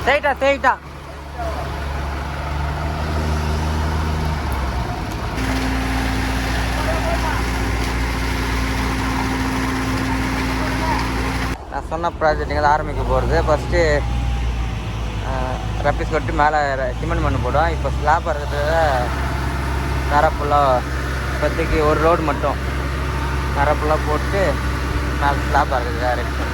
ஸ்ட்ரைட்டா நான் சொன்ன ப்ராஜெக்ட்டுங்க தான் ஆரம்பிக்க போகிறது. ஃபஸ்ட்டு ரப்பீஸ் கொட்டி மேலே சிமெண்ட் மண் போடும். இப்போ ஸ்லாப் இருக்கிறத தர ஃபுல்லாக இப்போதைக்கு ஒரு ரோடு மட்டும் தர ஃபுல்லாக போட்டு மேலே ஸ்லாப் இருக்குது டேரெக்ட்.